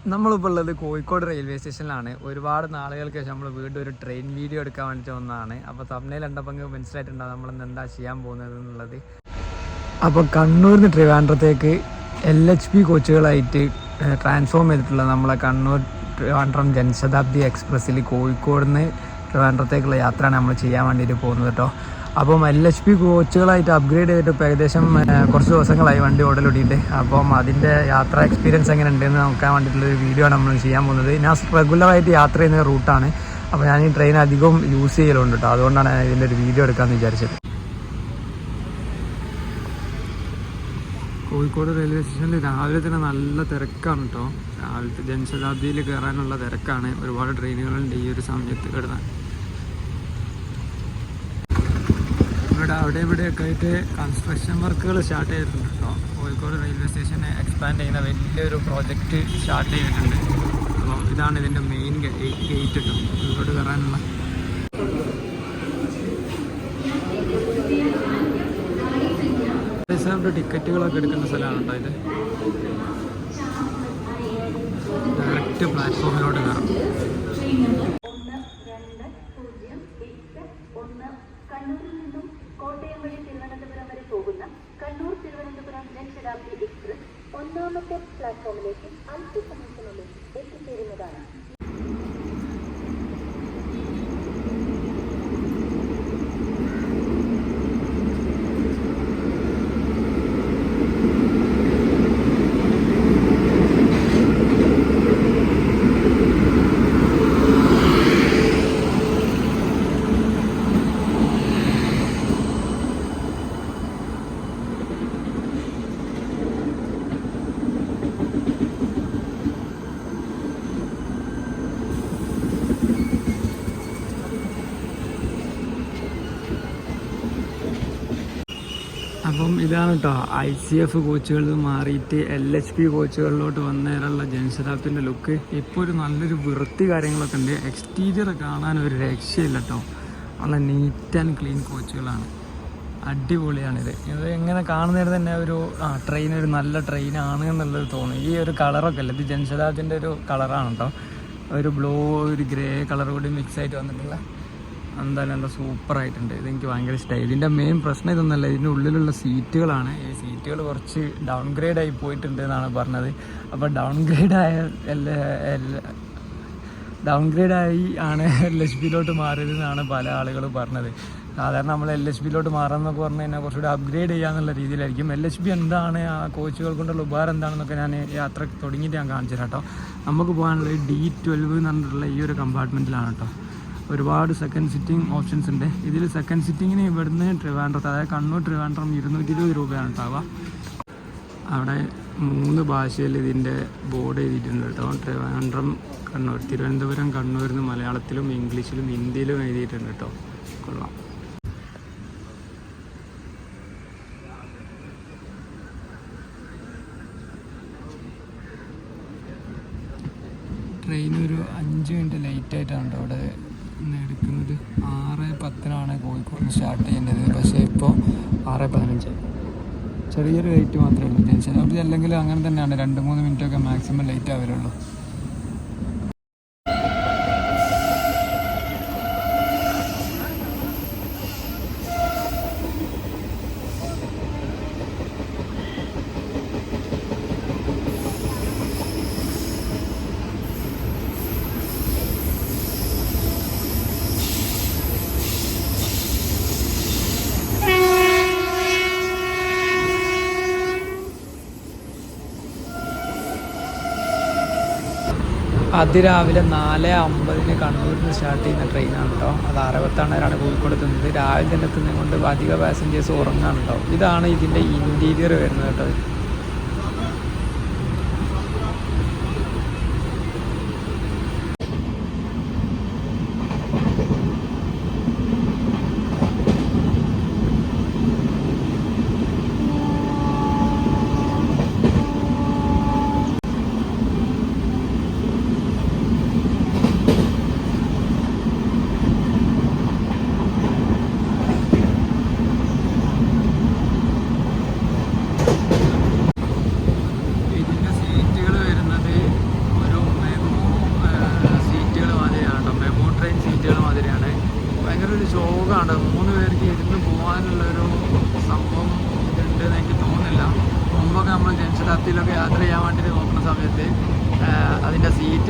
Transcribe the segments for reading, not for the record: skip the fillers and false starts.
നമ്മളിപ്പോൾ ഉള്ളത് കോഴിക്കോട് റെയിൽവേ സ്റ്റേഷനിലാണ്. ഒരുപാട് നാളുകൾക്ക് ശേഷം നമ്മൾ വീണ്ടും ഒരു ട്രെയിൻ വീഡിയോ എടുക്കാൻ വേണ്ടിയിട്ട് വന്നതാണ്. അപ്പോൾ തമ്മിൽ കണ്ടപ്പോൾ മനസ്സിലായിട്ടുണ്ടാവും നമ്മളിന്ന് എന്താ ചെയ്യാൻ പോകുന്നത് എന്നുള്ളത്. അപ്പോൾ കണ്ണൂരിൽ നിന്ന് ട്രിവാൻഡ്രത്തേക്ക് LHB കോച്ചുകളായിട്ട് ട്രാൻസ്ഫോം ചെയ്തിട്ടുള്ള നമ്മളെ കണ്ണൂർ ട്രിവാൻഡ്രം ജനശതാബ്ദി എക്സ്പ്രസ്സിൽ കോഴിക്കോട് നിന്ന് ട്രിവാൻഡ്രത്തേക്കുള്ള യാത്രയാണ് നമ്മൾ ചെയ്യാൻ വേണ്ടിയിട്ട് പോകുന്നത് കേട്ടോ. അപ്പം LHB കോച്ചുകളായിട്ട് അപ്ഗ്രേഡ് ചെയ്തിട്ട് ഇപ്പോൾ ഏകദേശം കുറച്ച് ദിവസങ്ങളായി വണ്ടി ഓടലൊടിയിട്ട്. അപ്പം അതിൻ്റെ യാത്രാ എക്സ്പീരിയൻസ് എങ്ങനെ ഉണ്ടെന്ന് നോക്കാൻ വേണ്ടിയിട്ടുള്ളൊരു വീഡിയോ ആണ് നമ്മൾ ചെയ്യാൻ പോകുന്നത്. ഞാൻ റെഗുലറായിട്ട് യാത്ര ചെയ്യുന്ന റൂട്ടാണ്. അപ്പോൾ ഞാൻ ഈ ട്രെയിൻ അധികം യൂസ് ചെയ്യലുണ്ട് കേട്ടോ. അതുകൊണ്ടാണ് ഇതിൻ്റെ ഒരു വീഡിയോ എടുക്കാമെന്ന് വിചാരിച്ചത്. കോഴിക്കോട് റെയിൽവേ സ്റ്റേഷനിൽ രാവിലെ തന്നെ നല്ല തിരക്കാണ് കേട്ടോ. രാവിലത്തെ ജനശതാബ്ദിയിൽ കയറാനുള്ള തിരക്കാണ്. ഒരുപാട് ട്രെയിനുകളുണ്ട് ഈ ഒരു സമയത്ത് കിടന്ന്. അവിടെ ഇവിടെയൊക്കെ ആയിട്ട് കൺസ്ട്രക്ഷൻ വർക്കുകൾ സ്റ്റാർട്ട് ചെയ്തിട്ടുണ്ട് കേട്ടോ. കോഴിക്കോട് റെയിൽവേ സ്റ്റേഷനെ എക്സ്പാൻഡ് ചെയ്യുന്ന വലിയൊരു പ്രോജക്റ്റ് സ്റ്റാർട്ട് ചെയ്തിട്ടുണ്ട്. അപ്പോൾ ഇതാണ് ഇതിൻ്റെ മെയിൻ ഗേറ്റ് കേട്ടോ, ഇതിലോട്ട് കയറാനുള്ള. റിസർവ്ഡ് ടിക്കറ്റുകളൊക്കെ എടുക്കുന്ന സ്ഥലമാണ് കേട്ടോ ഇത്. ഡയറക്റ്റ് പ്ലാറ്റ്ഫോമിലോട്ട് കയറാം. കണ്ണൂരിൽ നിന്നും കോട്ടയം വഴി തിരുവനന്തപുരം വരെ പോകുന്ന കണ്ണൂർ തിരുവനന്തപുരം ജനശതാബ്ദി എക്സ്പ്രസ് ഒന്നാമത്തെ പ്ലാറ്റ്ഫോമിലേക്ക് അല്പസമയത്തിനുള്ളിൽ എത്തിച്ചേരുന്നതാണ്. അപ്പം ഇതാണ് കേട്ടോ ICF കോച്ചുകളിൽ മാറിയിട്ട് LHB കോച്ചുകളിലോട്ട് വന്നേരുള്ള ജനശതാബ്ദിൻ്റെ ലുക്ക്. ഇപ്പോൾ ഒരു നല്ലൊരു വൃത്തി കാര്യങ്ങളൊക്കെ ഉണ്ട്. എക്സ്റ്റീരിയർ കാണാൻ ഒരു രക്ഷയില്ല കേട്ടോ. നല്ല നീറ്റ് ആൻഡ് ക്ലീൻ കോച്ചുകളാണ്. അടിപൊളിയാണിത്. ഇത് എങ്ങനെ കാണുന്നതിന് തന്നെ ഒരു ട്രെയിൻ ഒരു നല്ല ട്രെയിനാണ് എന്നുള്ളത് തോന്നും. ഈ ഒരു കളറൊക്കെ അല്ലേ, ഇത് ജനശതാബ്ദിൻ്റെ ഒരു കളറാണ് കേട്ടോ. ഒരു ബ്ലൂ ഒരു ഗ്രേ കളർ കൂടി മിക്സ് ആയിട്ട് വന്നിട്ടുള്ള എന്തായാലും എന്താ സൂപ്പറായിട്ടുണ്ട്. ഇതെനിക്ക് ഭയങ്കര ഇഷ്ടമായി. ഇതിൻ്റെ മെയിൻ പ്രശ്നം ഇതൊന്നല്ല, ഇതിൻ്റെ ഉള്ളിലുള്ള സീറ്റുകളാണ്. ഈ സീറ്റുകൾ കുറച്ച് ഡൗൺഗ്രേഡ് ആയി പോയിട്ടുണ്ട് എന്നാണ് പറഞ്ഞത്. അപ്പോൾ ഡൗൺഗ്രേഡായി ആണ് LHBയിലോട്ട് മാറിയതെന്നാണ് പല ആളുകളും പറഞ്ഞത്. സാധാരണ നമ്മൾ LHBയിലോട്ട് മാറാമെന്നൊക്കെ പറഞ്ഞു കഴിഞ്ഞാൽ കുറച്ചുകൂടി അപ്ഗ്രേഡ് ചെയ്യാന്നുള്ള രീതിയിലായിരിക്കും. LHB എന്താണ്, ആ കോച്ചുകൾ കൊണ്ടുള്ള ഉപകാരം എന്താണെന്നൊക്കെ ഞാൻ യാത്ര തുടങ്ങിയിട്ട് ഞാൻ കാണിച്ചു തരാം കേട്ടോ. നമുക്ക് പോകാനുള്ളത് D12 എന്ന് പറഞ്ഞിട്ടുള്ള ഈ ഒരു കമ്പാർട്ട്മെൻറ്റിലാണ് കേട്ടോ. ഒരുപാട് സെക്കൻഡ് സിറ്റിംഗ് ഓപ്ഷൻസ് ഉണ്ട് ഇതിൽ. സെക്കൻഡ് സിറ്റിങ്ങിന് ഇവിടുന്ന് ട്രിവാൻഡ്രത്ത്, അതായത് കണ്ണൂർ ട്രിവാൻഡ്രം 220 രൂപയാണ് ഉണ്ടാവുക. അവിടെ 3 ഭാഷയിൽ ഇതിൻ്റെ ബോർഡ് എഴുതിയിട്ടുണ്ട് കേട്ടോ. ട്രിവാൻഡ്രം കണ്ണൂർ, തിരുവനന്തപുരം കണ്ണൂരിന്ന് മലയാളത്തിലും ഇംഗ്ലീഷിലും ഹിന്ദിയിലും എഴുതിയിട്ടുണ്ട് കേട്ടോ. കൊള്ളാം. ട്രെയിൻ ഒരു 5 മിനിറ്റ് ലേറ്റായിട്ടാണ് കേട്ടോ അവിടെ എടുക്കുന്നത്. 6:10 കോഴിക്കോട് സ്റ്റാർട്ട് ചെയ്യേണ്ടത്. പക്ഷേ ഇപ്പോൾ 6:15. ചെറിയൊരു ലേറ്റ് മാത്രമേ ഉള്ളൂ. ജനശതാബ്ദി അല്ലെങ്കിൽ അങ്ങനെ തന്നെയാണ്, 2-3 മിനിറ്റൊക്കെ മാക്സിമം ലേറ്റ് ആവരുള്ളൂ. അതിരാവിലെ 4:50 കണ്ണൂരിൽ നിന്ന് സ്റ്റാർട്ട് ചെയ്യുന്ന ട്രെയിനാണ് കേട്ടോ. അത് 6:10 കോഴിക്കോട് എത്തുന്നത്. രാവിലെ തന്നെ എത്തുന്നത് കൊണ്ട് അധിക പാസഞ്ചേഴ്സ് ഉറങ്ങാണ് കേട്ടോ. ഇതാണ് ഇതിൻ്റെ ഇൻറ്റീരിയർ വരുന്നത് കേട്ടോ.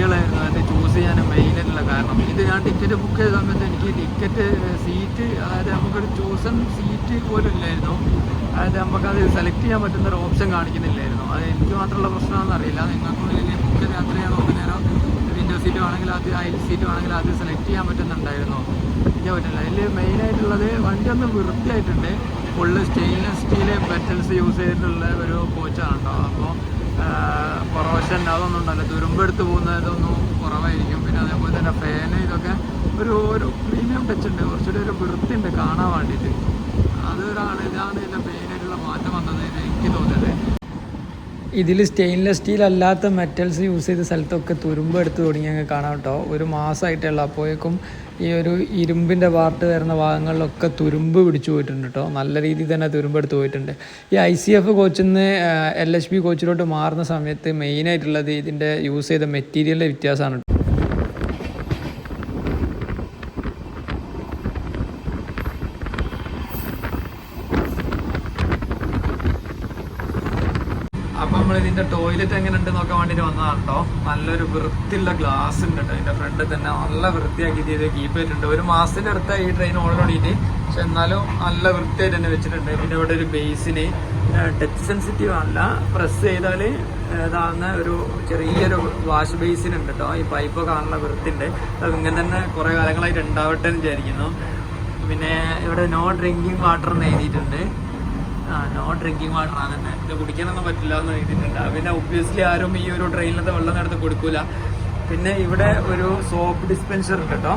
സീറ്റുകളായിരുന്നു അത് ചൂസ് ചെയ്യാൻ മെയിനായിട്ടുള്ള കാരണം. ഇത് ഞാൻ ടിക്കറ്റ് ബുക്ക് ചെയ്ത സമയത്ത് എനിക്ക് ടിക്കറ്റ് സീറ്റ്, അതായത് നമുക്കൊരു ചൂസൺ സീറ്റ് പോലും ഇല്ലായിരുന്നു. അതായത് നമുക്കത് സെലക്ട് ചെയ്യാൻ പറ്റുന്നൊരു ഓപ്ഷൻ കാണിക്കുന്നില്ലായിരുന്നു. അത് എനിക്ക് മാത്രമുള്ള പ്രശ്നമാണെന്ന് അറിയില്ല. നിങ്ങൾക്കുള്ളിൽ ബുക്ക് യാത്ര ചെയ്യാൻ നോക്കുന്നേരം വിൻഡോ സീറ്റ് വേണമെങ്കിൽ അത്, അയൽ സീറ്റ് വേണമെങ്കിൽ അത് സെലക്ട് ചെയ്യാൻ പറ്റുന്നുണ്ടായിരുന്നു. എനിക്ക് പറ്റില്ല. അതിൽ മെയിനായിട്ടുള്ളത് വണ്ടി ഒന്ന് വൃത്തിയായിട്ടുണ്ട്. Full stainless steel metals use ചെയ്തിട്ടുള്ള ഒരു കോച്ചാണ് കേട്ടോ. അപ്പോൾ കൊറോഷൻ അതൊന്നും ഉണ്ടല്ലോ, തുരുമ്പെടുത്ത് പോകുന്നതൊന്നും കുറവായിരിക്കും. പിന്നെ അതേപോലെ തന്നെ ഫാന് ഇതൊക്കെ ഒരു പ്രീമിയം ടച്ച് ഉണ്ട്, കുറച്ചുകൂടി ഒരു വൃത്തിയുണ്ട് കാണാൻ വേണ്ടിയിട്ട്. ഇതാണ് ഇതിൻ്റെ മെയിനായിട്ടുള്ള മാറ്റം വന്നത് എനിക്ക് തോന്നിയത്. ഇതിൽ സ്റ്റെയിൻലെസ് സ്റ്റീൽ അല്ലാത്ത മെറ്റൽസ് യൂസ് ചെയ്ത സ്ഥലത്തൊക്കെ തുരുമ്പ് എടുത്ത് തുടങ്ങിയങ്ങ് കാണാം കേട്ടോ. ഒരു മാസമായിട്ടുള്ള അപ്പോഴേക്കും ഈ ഒരു ഇരുമ്പിൻ്റെ പാർട്ട് വരുന്ന ഭാഗങ്ങളിലൊക്കെ തുരുമ്പ് പിടിച്ചു പോയിട്ടുണ്ട് കേട്ടോ. നല്ല രീതിയിൽ തന്നെ തുരുമ്പെടുത്ത് പോയിട്ടുണ്ട്. ഈ ICF കോച്ചിൽ നിന്ന് LHB കോച്ചിലോട്ട് മാറുന്ന സമയത്ത് മെയിനായിട്ടുള്ളത് ഇതിൻ്റെ യൂസ് ചെയ്ത മെറ്റീരിയലിൻ്റെ വ്യത്യാസമാണ്. അപ്പം നമ്മൾ ഇതിൻ്റെ ടോയ്ലറ്റ് എങ്ങനെ ഉണ്ട് നോക്കാൻ വേണ്ടിയിട്ട് വന്നതാണ് കേട്ടോ. നല്ലൊരു വൃത്തിയുള്ള ഗ്ലാസ് ഉണ്ട് കേട്ടോ. ഇതിൻ്റെ ഫ്രണ്ടിൽ തന്നെ നല്ല വൃത്തിയാക്കി ചെയ്ത് കീപ്പ് ചെയ്തിട്ടുണ്ട്. ഒരു മാസത്തിൻ്റെ അടുത്ത ഈ ട്രെയിൻ ഓൾറെഡിയിട്ട്, പക്ഷെ എന്നാലും നല്ല വൃത്തിയായിട്ട് തന്നെ വെച്ചിട്ടുണ്ട്. പിന്നെ ഇവിടെ ഒരു ബേസിന് ടച്ച് സെൻസിറ്റീവ് അല്ല, പ്രസ് ചെയ്താൽ ഇതാകുന്ന ഒരു ചെറിയൊരു വാഷ് ബേസിൻ ഉണ്ട് കേട്ടോ. ഈ പൈപ്പ് കാണുന്ന വൃത്തിയുണ്ട്. അത് ഇങ്ങനെ തന്നെ കുറേ കാലങ്ങളായിട്ട് ഉണ്ടാവട്ടെ എന്ന് വിചാരിക്കുന്നു. പിന്നെ ഇവിടെ നോ ഡ്രിങ്കിങ് വാട്ടർ എന്ന് എഴുതിയിട്ടുണ്ട്. നോ ഡ്രിങ്കിങ് വാട്ടർ ആണ് തന്നെ, ഇത് കുടിക്കാനൊന്നും പറ്റില്ല എന്ന് എഴുതിയിട്ടുണ്ട്. പിന്നെ ഒബ്വിയസ്ലി ആരും ഈ ഒരു ട്രെയിനിലത്തെ വെള്ളം നേരത്തെ കൊടുക്കൂല. പിന്നെ ഇവിടെ ഒരു സോപ്പ് ഡിസ്പെൻസർ ഉണ്ട് കേട്ടോ.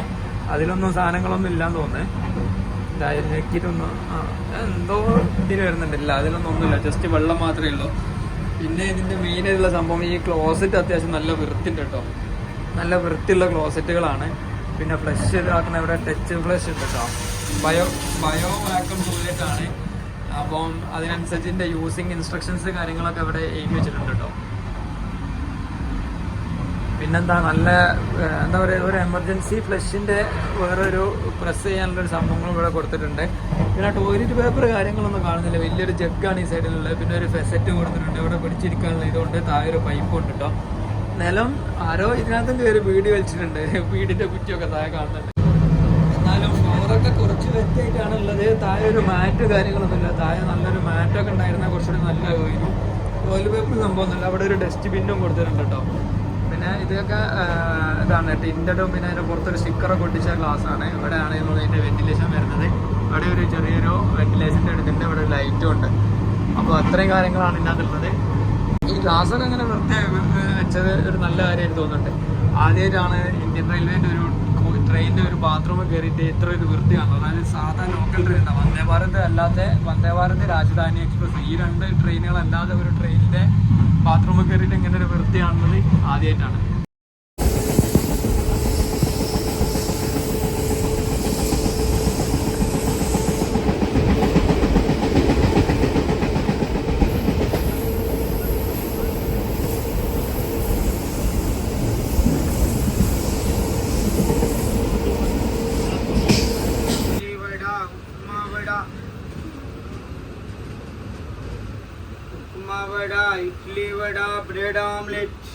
അതിലൊന്നും സാധനങ്ങളൊന്നും ഇല്ലാന്ന് തോന്നുന്നത്. ഞെക്കിയിട്ടൊന്നും എന്തോ ഇതിന് വരുന്നുണ്ടല്ല, അതിലൊന്നും ഒന്നുമില്ല, ജസ്റ്റ് വെള്ളം മാത്രമേ ഉള്ളൂ. പിന്നെ ഇതിൻ്റെ മെയിനായിട്ടുള്ള സംഭവം ഈ ക്ലോസറ്റ് അത്യാവശ്യം നല്ല വൃത്തിയുണ്ട് കേട്ടോ. നല്ല വൃത്തിയുള്ള ക്ലോസറ്റുകളാണ്. പിന്നെ ഫ്ലഷ് ഇതാക്കുന്ന ഇവിടെ ടച്ച് ഫ്ലഷ് ഉണ്ട് കേട്ടോ. ബയോ വാക്വം ടോയ്ലറ്റാണ്. അപ്പം അതിനനുസരിച്ച് ഇതിൻ്റെ യൂസിങ് ഇൻസ്ട്രക്ഷൻസ് കാര്യങ്ങളൊക്കെ ഇവിടെ എഴുതി വെച്ചിട്ടുണ്ട് കേട്ടോ. പിന്നെന്താ നല്ല എന്താ പറയുക, ഒരു എമർജൻസി ഫ്ലഷിൻ്റെ വേറൊരു പ്രസ് ചെയ്യാനുള്ളൊരു സംഭവങ്ങളും ഇവിടെ കൊടുത്തിട്ടുണ്ട്. പിന്നെ ടോയ്ലറ്റ് പേപ്പർ കാര്യങ്ങളൊന്നും കാണുന്നില്ല. വലിയൊരു ജഗ്ഗാണ് ഈ സൈഡിലുള്ളത്. പിന്നെ ഒരു ഫെസറ്റ് കൊടുത്തിട്ടുണ്ട് ഇവിടെ പിടിച്ചിരിക്കാനുള്ള. ഇതുകൊണ്ട് താഴെ ഒരു പൈപ്പ് ഉണ്ട് കേട്ടോ. നിലം ആരോ ഇതിനകത്തും കയറി വീട് വലിച്ചിട്ടുണ്ട്. വീടിൻ്റെ കുറ്റിയൊക്കെ താഴെ കാണുന്നുണ്ട്. എന്നാലും ഫ്ലോറൊക്കെ കുറച്ച് വൃത്തിയായിട്ടാണ് ഉള്ളത്. താഴെ ഒരു മാറ്റ് കാര്യങ്ങളൊന്നുമില്ല. താഴെ നല്ലൊരു മാറ്റൊക്കെ ഉണ്ടായിരുന്നാൽ കുറച്ചുകൂടി നല്ല വരും. ടോയ്ലറ്റ് പേപ്പർ സംഭവമൊന്നുമില്ല. അവിടെ ഒരു ഡസ്റ്റ് ബിന്നും കൊടുത്തിട്ടുണ്ട് കേട്ടോ. പിന്നെ ഇതൊക്കെ ഇതാണ് ടിൻഡും, പിന്നെ അതിൻ്റെ പുറത്തൊരു സ്റ്റിക്കറൊക്കെ ഒട്ടിച്ച ഗ്ലാസ്സാണ്. ഇവിടെയാണ് ഇതിൻ്റെ വെന്റിലേഷൻ വരുന്നത്. ഇവിടെ ഒരു ചെറിയൊരു വെന്റിലേഷൻ്റെ എടുത്തിട്ട് ഇവിടെ ലൈറ്റും ഉണ്ട്. അപ്പോൾ അത്രയും കാര്യങ്ങളാണ് ഇതിനകത്തുള്ളത്. ഈ ഗ്ലാസ്സൊക്കെ അങ്ങനെ വൃത്തിയായി വെച്ചത് ഒരു നല്ല കാര്യമായിട്ട് തോന്നുന്നുണ്ട്. ആദ്യമായിട്ടാണ് ഇന്ത്യൻ റെയിൽവേൻ്റെ ഒരു ട്രെയിനിൻ്റെ ഒരു ബാത്റൂമിൽ കയറിയിട്ട് ഇത്ര ഒരു വൃത്തിയാണ്. അതായത് സാധാരണ ലോക്കൽ ട്രെയിൻ, വന്ദേ ഭാരത് അല്ലാതെ വന്ദേ ഭാരത്, രാജധാനി എക്സ്പ്രസ്, ഈ രണ്ട് ട്രെയിനുകളല്ലാതെ ഒരു ട്രെയിനിൻ്റെ ബാത്റൂമിൽ കയറിയിട്ട് ഇങ്ങനെ ഒരു വൃത്തിയാണുള്ളത് ആദ്യമായിട്ടാണ്. വട, ഇഡ്ലി വട, ബ്രെഡ് ഓംലെറ്റ്.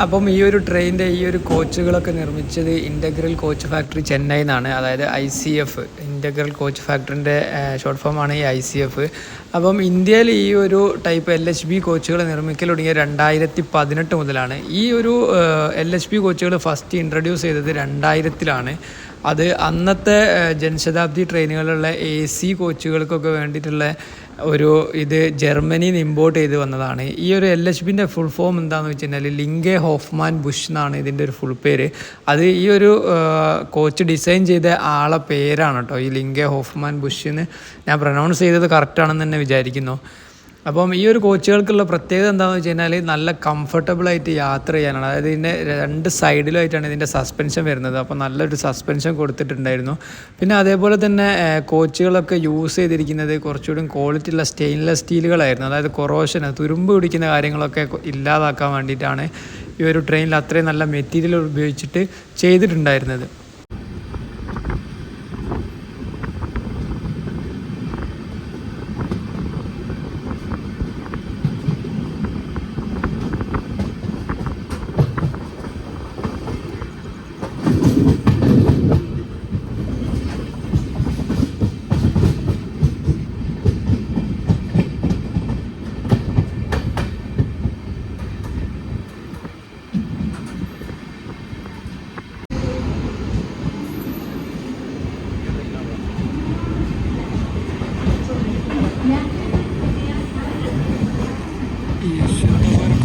അപ്പം ഈ ഒരു ട്രെയിനിൻ്റെ ഈ ഒരു കോച്ചുകളൊക്കെ നിർമ്മിച്ചത് ഇൻ്റഗ്രൽ കോച്ച് ഫാക്ടറി ചെന്നൈ എന്നാണ്. അതായത് ICF, ഇൻ്റഗ്രൽ കോച്ച് ഫാക്ടറിൻ്റെ ഷോർട്ട് ഫോമാണ് ഈ ICF. അപ്പം ഇന്ത്യയിൽ ഈ ഒരു ടൈപ്പ് LHB കോച്ചുകൾ നിർമ്മിക്കൽ തുടങ്ങിയ 2018 മുതലാണ്. ഈ ഒരു LHB കോച്ചുകൾ ഫസ്റ്റ് ഇൻട്രൊഡ്യൂസ് ചെയ്തത് 2000-ലാണ്. അത് അന്നത്തെ ജനശതാബ്ദി ട്രെയിനുകളിലുള്ള AC കോച്ചുകൾക്കൊക്കെ വേണ്ടിയിട്ടുള്ള ഒരു ഇത് ജർമ്മനിയിൽ നിന്ന് ഇമ്പോർട്ട് ചെയ്ത് വന്നതാണ്. ഈ ഒരു LHBൻ്റെ ഫുൾ ഫോം എന്താണെന്ന് വെച്ച് കഴിഞ്ഞാൽ ലിങ്കെ ഹോഫ്മാൻ ബുഷ് എന്നാണ് ഇതിൻ്റെ ഒരു ഫുൾ പേര്. അത് ഈ ഒരു കോച്ച് ഡിസൈൻ ചെയ്ത ആളെ പേരാണ് കേട്ടോ, ഈ ലിങ്കെ ഹോഫ്മാൻ ബുഷ് എന്ന്. ഞാൻ പ്രൊനൗൺസ് ചെയ്തത് കറക്റ്റാണെന്ന് തന്നെ വിചാരിക്കുന്നു. അപ്പം ഈ ഒരു കോച്ചുകൾക്കുള്ള പ്രത്യേകത എന്താണെന്ന് വെച്ച് കഴിഞ്ഞാൽ നല്ല കംഫർട്ടബിളായിട്ട് യാത്ര ചെയ്യാനാണ്. അതായത് ഇതിൻ്റെ രണ്ട് സൈഡിലായിട്ടാണ് ഇതിൻ്റെ സസ്പെൻഷൻ വരുന്നത്. അപ്പോൾ നല്ലൊരു സസ്പെൻഷൻ കൊടുത്തിട്ടുണ്ടായിരുന്നു. പിന്നെ അതേപോലെ തന്നെ കോച്ചുകളൊക്കെ യൂസ് ചെയ്തിരിക്കുന്നത് കുറച്ചുകൂടി ക്വാളിറ്റി ഉള്ള സ്റ്റെയിൻലെസ് സ്റ്റീലുകളായിരുന്നു. അതായത് കൊറോഷൻ, തുരുമ്പ് പിടിക്കുന്ന കാര്യങ്ങളൊക്കെ ഇല്ലാതാക്കാൻ വേണ്ടിയിട്ടാണ് ഈ ഒരു ട്രെയിനിൽ അത്രയും നല്ല മെറ്റീരിയൽ ഉപയോഗിച്ചിട്ട് ചെയ്തിട്ടുണ്ടായിരുന്നത്.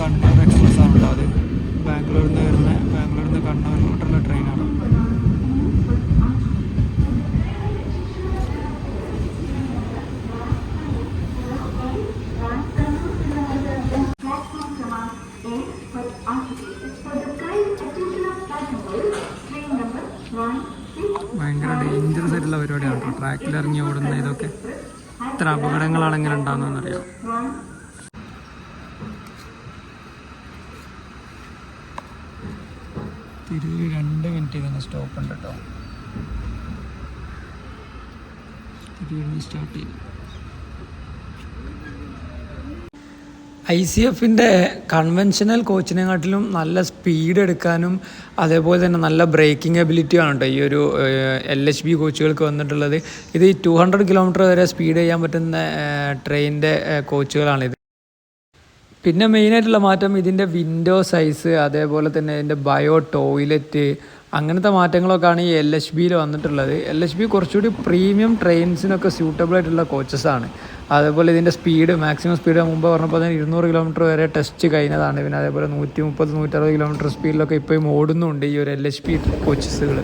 കണ്ണൂർ എക്സ്പ്രസ് ആണ് കേട്ടോ. അത് ബാംഗ്ലൂരിൽ നിന്ന് കണ്ണൂരിലോട്ടുള്ള ട്രെയിനാണ്. ഭയങ്കര ഡേഞ്ചറസ് ആയിട്ടുള്ള പരിപാടിയാണ് കേട്ടോ, ട്രാക്കിൽ ഇറങ്ങി ഓടുന്ന ഇതൊക്കെ. ഇത്ര അപകടങ്ങളാണ് എങ്ങനെ ഉണ്ടാകുന്നതെന്നറിയാം. തിരുവല്ല 2 മിനിറ്റ് തന്നെ സ്റ്റോപ്പ് ഉണ്ട് കേട്ടോ. തിരുവല്ല സ്റ്റാർട്ട് ചെയ്തു. ICFൻ്റെ കൺവെൻഷണൽ കോച്ചിനെക്കാട്ടിലും നല്ല സ്പീഡ് എടുക്കാനും അതേപോലെ തന്നെ നല്ല ബ്രേക്കിംഗ് എബിലിറ്റി ആണ് കേട്ടോ ഈ ഒരു LHB കോച്ചുകൾക്ക് വന്നിട്ടുള്ളത്. ഇത് 200 കിലോമീറ്റർ വരെ സ്പീഡ് ചെയ്യാൻ പറ്റുന്ന ട്രെയിനിൻ്റെ കോച്ചുകളാണിത്. പിന്നെ മെയിനായിട്ടുള്ള മാറ്റം ഇതിൻ്റെ വിൻഡോ സൈസ്, അതേപോലെ തന്നെ ഇതിൻ്റെ ബയോ ടോയ്ലറ്റ്, അങ്ങനത്തെ മാറ്റങ്ങളൊക്കെയാണ് ഈ LHBയിൽ വന്നിട്ടുള്ളത്. LHB കുറച്ചുകൂടി പ്രീമിയം ട്രെയിൻസിനൊക്കെ സ്യൂട്ടബിൾ ആയിട്ടുള്ള കോച്ചസാണ്. അതേപോലെ ഇതിൻ്റെ സ്പീഡ്, മാക്സിമം സ്പീഡ് മുമ്പ് പറഞ്ഞപ്പോൾ തന്നെ 200 കിലോമീറ്റർ വരെ ടെസ്റ്റ് കഴിഞ്ഞതാണ്. പിന്നെ അതേപോലെ 130-160 കിലോമീറ്റർ സ്പീഡിലൊക്കെ ഇപ്പോഴും ഓടുന്നുണ്ട് ഈ ഒരു LHB കോച്ചസുകൾ.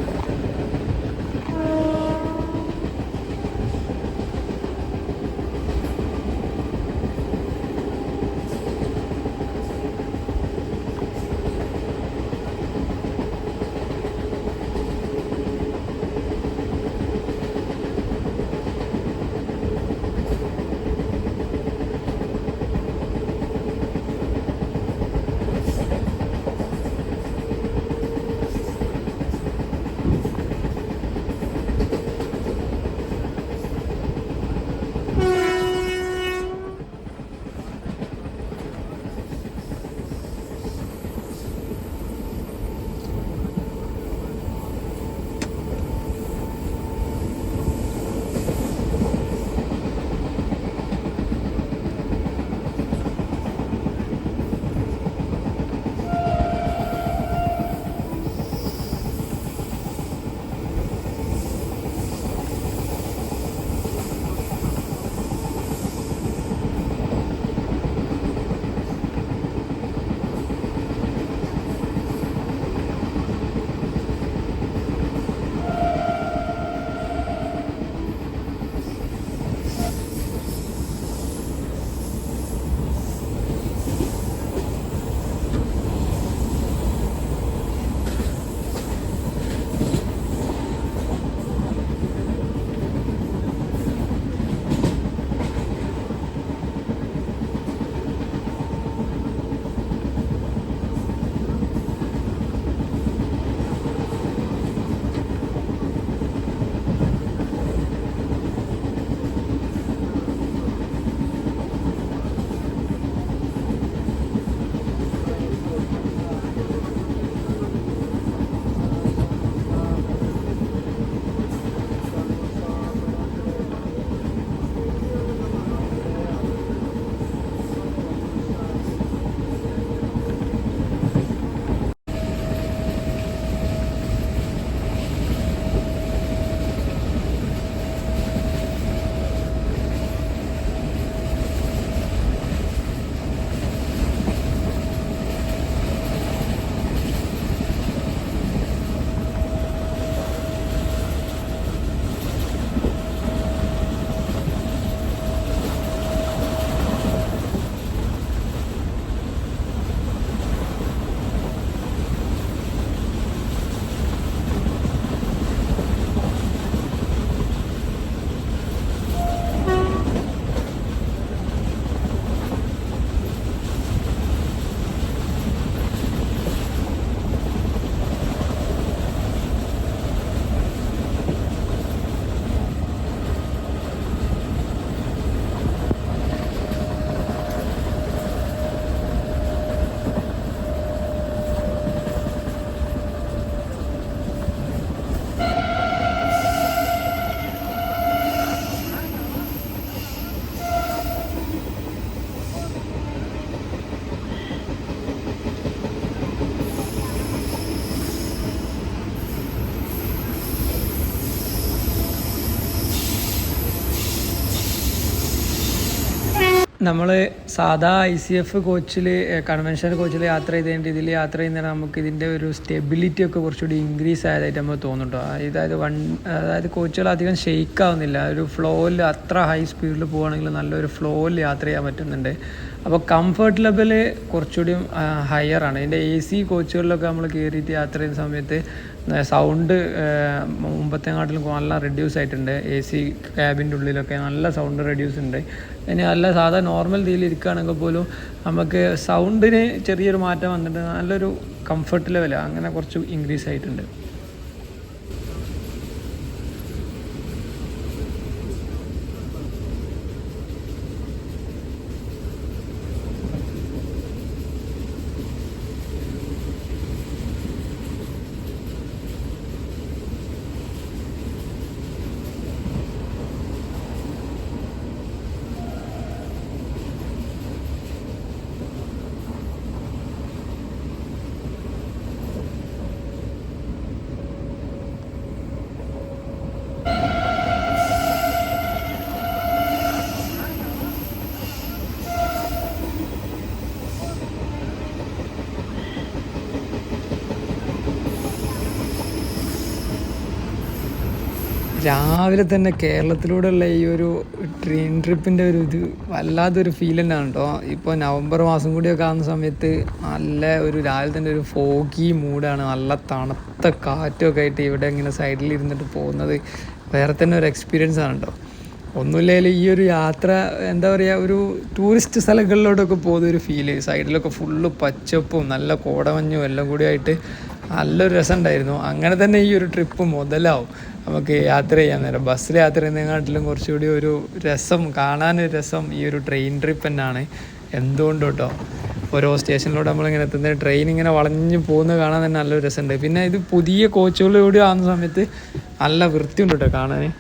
നമ്മൾ സാധാ ICF കോച്ചിൽ കൺവെൻഷണൽ കോച്ചിൽ യാത്ര ചെയ്തതിൻ്റെ ഇതിൽ യാത്ര ചെയ്യുന്നതിന് നമുക്ക് ഇതിൻ്റെ ഒരു സ്റ്റെബിലിറ്റി ഒക്കെ കുറച്ചുകൂടി ഇൻക്രീസ് ആയതായിട്ട് നമുക്ക് തോന്നുന്നുണ്ടോ. അതായത് കോച്ചുകൾ അധികം ഷെയ്ക്ക് ആവുന്നില്ല, ഒരു ഫ്ലോയിൽ അത്ര ഹൈ സ്പീഡിൽ പോവുകയാണെങ്കിൽ നല്ലൊരു ഫ്ലോയിൽ യാത്ര ചെയ്യാൻ പറ്റുന്നുണ്ട്. അപ്പോൾ കംഫർട്ട് ലെവൽ കുറച്ചുകൂടി ഹയറാണ്. ഇതിൻ്റെ AC കോച്ചുകളിലൊക്കെ നമ്മൾ കയറിയിട്ട് യാത്ര ചെയ്യുന്ന സമയത്ത് സൗണ്ട് മുമ്പത്തെക്കാട്ടിലും നല്ല റെഡ്യൂസ് ആയിട്ടുണ്ട്. AC ക്യാബിൻ്റെ ഉള്ളിലൊക്കെ നല്ല സൗണ്ട് റെഡ്യൂസ് ഉണ്ട്. ഇനി നല്ല സാധാ നോർമൽ രീതിയിൽ ഇരിക്കുകയാണെങ്കിൽ പോലും നമുക്ക് സൗണ്ടിന് ചെറിയൊരു മാറ്റം വന്നിട്ട് നല്ലൊരു കംഫർട്ട് ലെവൽ അങ്ങനെ കുറച്ച് ഇൻക്രീസ് ആയിട്ടുണ്ട്. രാവിലെ തന്നെ കേരളത്തിലൂടെയുള്ള ഈ ഒരു ട്രെയിൻ ട്രിപ്പിൻ്റെ ഒരു ഇത് വല്ലാത്തൊരു ഫീൽ തന്നെയാണ് കേട്ടോ. ഇപ്പോൾ നവംബർ മാസം കൂടിയൊക്കെ ആകുന്ന സമയത്ത് നല്ല ഒരു രാവിലെ തന്നെ ഒരു ഫോഗി മൂഡാണ്, നല്ല തണുത്ത കാറ്റൊക്കെ ആയിട്ട് ഇവിടെ ഇങ്ങനെ സൈഡിൽ ഇരുന്നിട്ട് പോകുന്നത് വേറെ തന്നെ ഒരു എക്സ്പീരിയൻസ് ആണ് കേട്ടോ. ഒന്നുമില്ലെങ്കിലും ഈ ഒരു യാത്ര എന്താ പറയുക, ഒരു ടൂറിസ്റ്റ് സ്ഥലങ്ങളിലോട്ടൊക്കെ പോകുന്ന ഒരു ഫീല്, സൈഡിലൊക്കെ ഫുള്ള് പച്ചപ്പും നല്ല കോടമഞ്ഞും എല്ലാം കൂടി ആയിട്ട് നല്ലൊരു രസം ഉണ്ടായിരുന്നു. അങ്ങനെ തന്നെ ഈ ഒരു ട്രിപ്പ് മുതലാവും നമുക്ക് യാത്ര ചെയ്യാൻ നേരം. ബസ്സിൽ യാത്ര ചെയ്യുന്നതിനെക്കാട്ടിലും കുറച്ചുകൂടി ഒരു രസം, കാണാനൊരു രസം ഈ ഒരു ട്രെയിൻ ട്രിപ്പ് തന്നെയാണ്. എന്തുകൊണ്ടും കേട്ടോ, ഓരോ സ്റ്റേഷനിലൂടെ നമ്മളിങ്ങനെ എത്തുന്നത് ട്രെയിൻ ഇങ്ങനെ വളഞ്ഞ് പോകുന്നത് കാണാൻ തന്നെ നല്ലൊരു രസമുണ്ട്. പിന്നെ ഇത് പുതിയ കോച്ചുകളിലൂടെ ആകുന്ന സമയത്ത് നല്ല വൃത്തിയുണ്ട് കേട്ടോ കാണാൻ.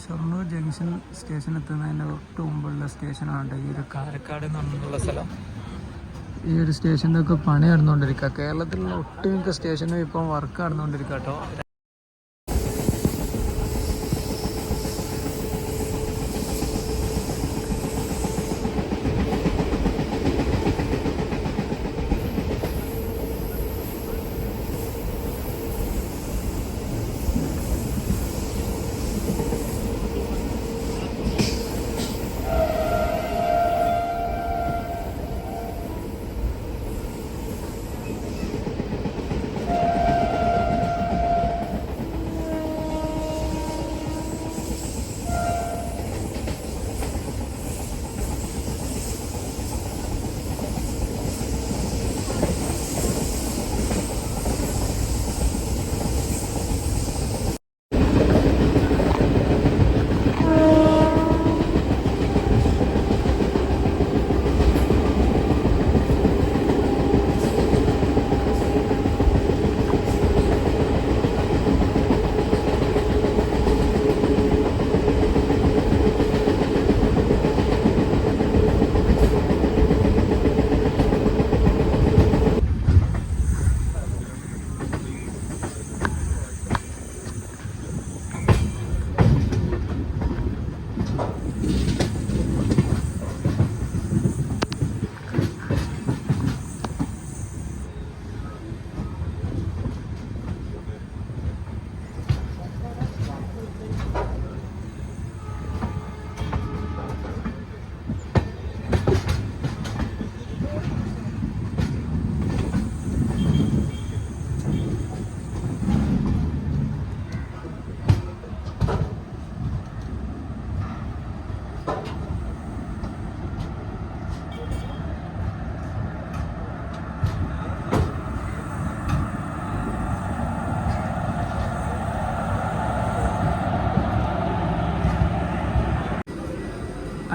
ഷൊർണൂർ ജംഗ്ഷൻ സ്റ്റേഷൻ എത്തുന്നതിൻ്റെ തൊട്ട് മുമ്പുള്ള സ്റ്റേഷനാണ് ഈ ഒരു കാരക്കാട് എന്ന് പറഞ്ഞിട്ടുള്ള സ്ഥലം. ഈ ഒരു സ്റ്റേഷൻ്റെ ഒക്കെ പണി നടന്നുകൊണ്ടിരിക്കുക. കേരളത്തിലുള്ള ഒട്ടുമിക്ക സ്റ്റേഷനും ഇപ്പം വർക്ക് നടന്നുകൊണ്ടിരിക്കുക കേട്ടോ.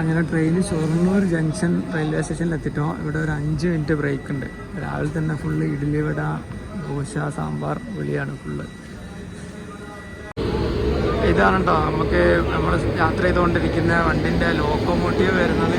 അങ്ങനെ ട്രെയിൻ ഷൊർണൂർ ജംഗ്ഷൻ റെയിൽവേ സ്റ്റേഷനിൽ എത്തിയിട്ടോ. ഇവിടെ ഒരു 5 മിനിറ്റ് ബ്രേക്ക് ഉണ്ട്. രാവിലെ തന്നെ ഫുള്ള് ഇഡ്ഡലി വട ദോശ സാമ്പാർ വിളിയാണ് ഫുള്ള്. ഇതാണ് കേട്ടോ നമുക്ക് നമ്മൾ യാത്ര ചെയ്തുകൊണ്ടിരിക്കുന്ന വണ്ടിൻ്റെ ലോക്കോമോട്ടീവ് വരുന്നത്.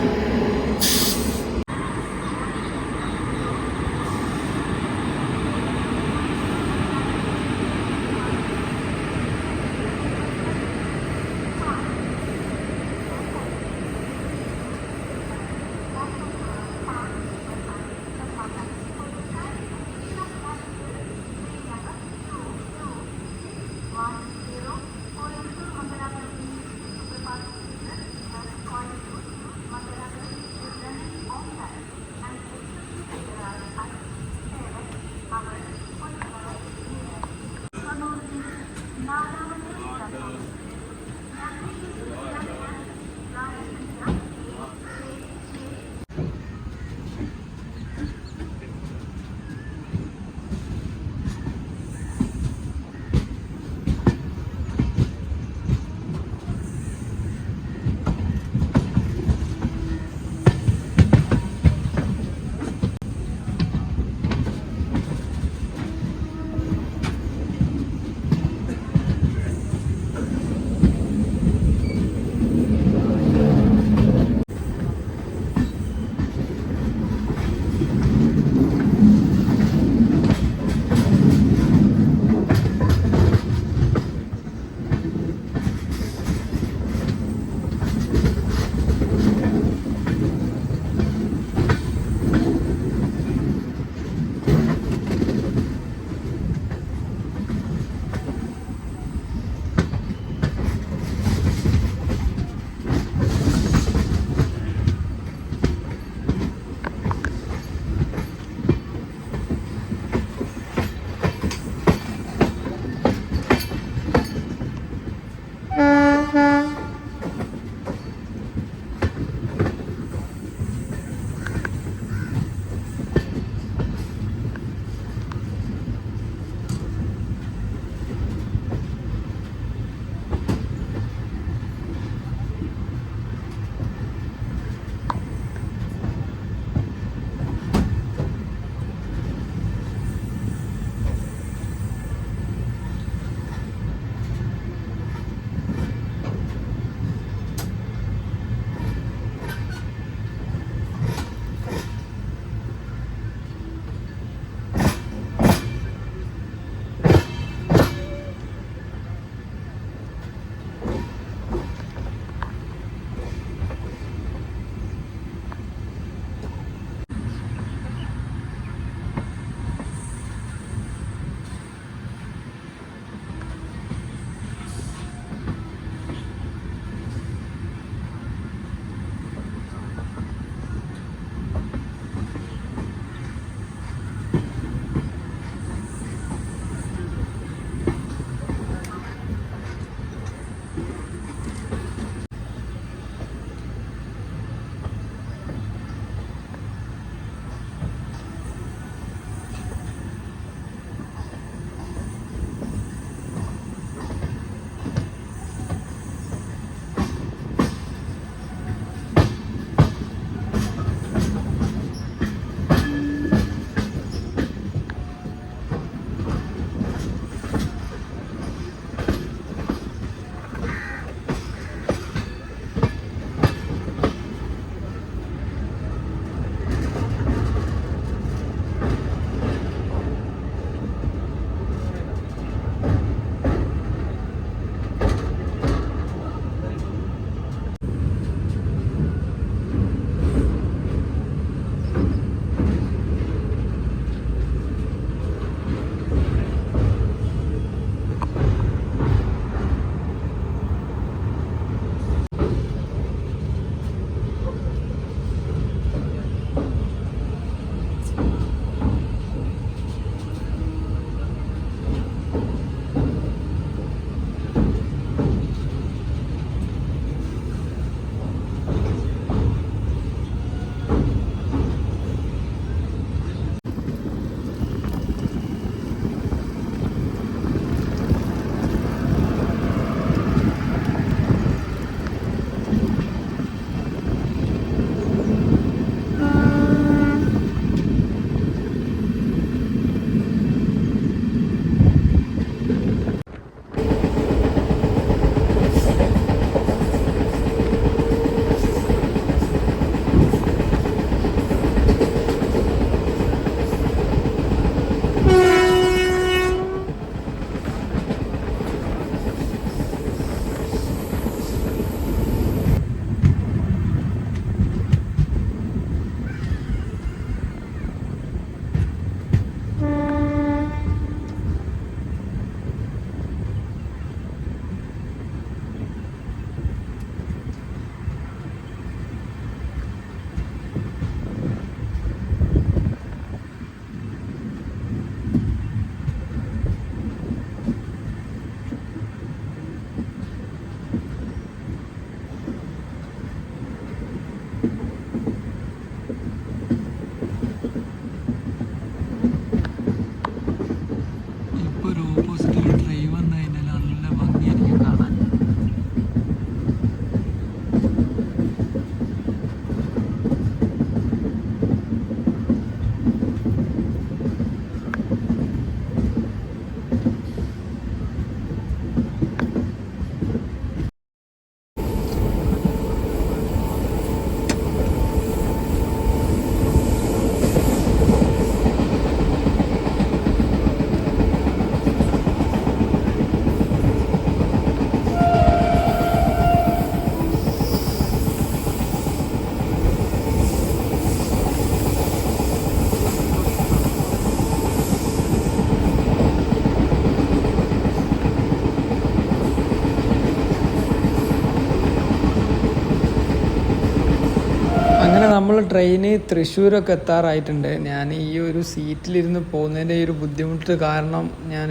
നമ്മൾ ട്രെയിന് തൃശ്ശൂരൊക്കെ എത്താറായിട്ടുണ്ട്. ഞാൻ ഈ ഒരു സീറ്റിലിരുന്ന് പോകുന്നതിൻ്റെ ഈ ഒരു ബുദ്ധിമുട്ട് കാരണം ഞാൻ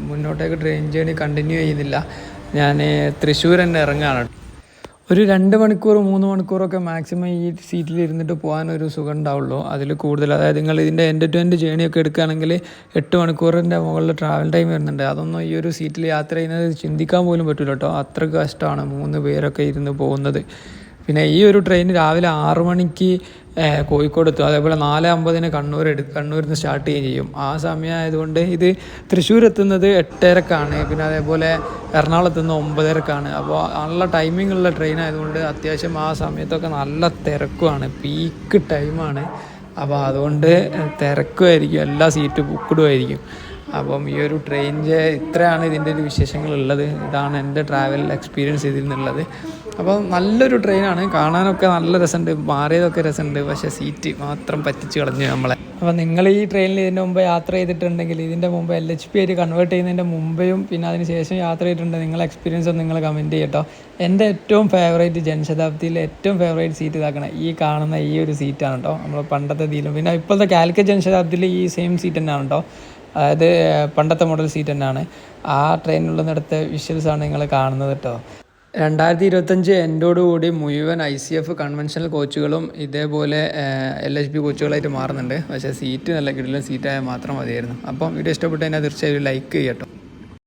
മുന്നോട്ടേക്ക് ട്രെയിൻ ജേണി കണ്ടിന്യൂ ചെയ്യുന്നില്ല. ഞാൻ തൃശ്ശൂർ തന്നെ ഇറങ്ങുകയാണ്. ഒരു 2 മണിക്കൂർ 3 മണിക്കൂറൊക്കെ മാക്സിമം ഈ സീറ്റിൽ ഇരുന്നിട്ട് പോകാനൊരു സുഖം ഉണ്ടാവുള്ളൂ. അതിൽ കൂടുതൽ, അതായത് നിങ്ങൾ ഇതിൻ്റെ എൻഡ് ടു എൻഡ് ജേണിയൊക്കെ എടുക്കുകയാണെങ്കിൽ 8 മണിക്കൂറിൻ്റെ മുകളിൽ ട്രാവൽ ടൈം വരുന്നുണ്ട്. അതൊന്നും ഈ ഒരു സീറ്റിൽ യാത്ര ചെയ്യുന്നത് ചിന്തിക്കാൻ പോലും പറ്റില്ല കേട്ടോ. അത്രയ്ക്ക് കഷ്ടമാണ് 3 പേരൊക്കെ ഇരുന്ന് പോകുന്നത്. പിന്നെ ഈ ഒരു ട്രെയിൻ രാവിലെ 6 മണിക്ക് കോഴിക്കോട് എത്തും. അതേപോലെ 4:50 കണ്ണൂരിൽ നിന്ന് സ്റ്റാർട്ട് ചെയ്യുകയും ചെയ്യും. ആ സമയമായതുകൊണ്ട് ഇത് തൃശ്ശൂർ എത്തുന്നത് 8:30-ക്കാണ്. പിന്നെ അതേപോലെ എറണാകുളത്ത് നിന്ന് 9:30-ക്കാണ്. അപ്പോൾ നല്ല ടൈമിംഗ് ഉള്ള ട്രെയിൻ ആയതുകൊണ്ട് അത്യാവശ്യം ആ സമയത്തൊക്കെ നല്ല തിരക്കുമാണ്, പീക്ക് ടൈമാണ്. അപ്പോൾ അതുകൊണ്ട് തിരക്കുമായിരിക്കും, എല്ലാ സീറ്റും ബുക്ക്ഡുമായിരിക്കും. അപ്പം ഈ ഒരു ട്രെയിനിൻ്റെ ഇത്രയാണ് ഇതിൻ്റെ ഒരു വിശേഷങ്ങളുള്ളത്. ഇതാണ് എൻ്റെ ട്രാവൽ എക്സ്പീരിയൻസ് ഇതിൽ നിന്നുള്ളത്. അപ്പോൾ നല്ലൊരു ട്രെയിനാണ്, കാണാനൊക്കെ നല്ല രസമുണ്ട്, മാറിയതൊക്കെ രസമുണ്ട്. പക്ഷേ സീറ്റ് മാത്രം പറ്റിച്ച് കളഞ്ഞു നമ്മളെ. അപ്പോൾ നിങ്ങൾ ഈ ട്രെയിനിൽ ഇതിൻ്റെ മുമ്പ് യാത്ര ചെയ്തിട്ടുണ്ടെങ്കിൽ, ഇതിൻ്റെ മുമ്പ് LHP ആയിട്ട് കൺവേർട്ട് ചെയ്യുന്നതിൻ്റെ മുമ്പേയും പിന്നെ അതിന് ശേഷം യാത്ര ചെയ്തിട്ടുണ്ടെങ്കിൽ നിങ്ങളെ എക്സ്പീരിയൻസ് ഒന്ന് നിങ്ങൾ കമൻറ്റ് ചെയ്യട്ടോ. എൻ്റെ ഏറ്റവും ഫേവറേറ്റ് ജനശതാബ്ദിയിലെ ഏറ്റവും ഫേവറേറ്റ് സീറ്റ് ഇതാക്കണം ഈ കാണുന്ന ഈ ഒരു സീറ്റാണ് കേട്ടോ. നമ്മൾ പണ്ടത്തെ ഇതിലും പിന്നെ ഇപ്പോഴത്തെ കാലിക്കറ്റ് ജനശതാബ്ദിയിൽ ഈ സെയിം സീറ്റ് തന്നെയാണ് കേട്ടോ. അതായത് പണ്ടത്തെ മോഡൽ സീറ്റ് തന്നെയാണ്. ആ ട്രെയിനിലുള്ള നടത്ത വിഷ്വൽസാണ് നിങ്ങൾ കാണുന്നത് കേട്ടോ. 2025 എൻഡോടുകൂടി മുഴുവൻ ICF കൺവെൻഷണൽ കോച്ചുകളും ഇതേപോലെ LHP കോച്ചുകളായിട്ട് മാറുന്നുണ്ട്. പക്ഷേ സീറ്റ് നല്ല കിടിലൻ സീറ്റായാൽ മാത്രം മതിയായിരുന്നു. അപ്പം വീഡിയോ ഇഷ്ടപ്പെട്ട് കഴിഞ്ഞാൽ തീർച്ചയായും ലൈക്ക് ചെയ്യട്ടോ.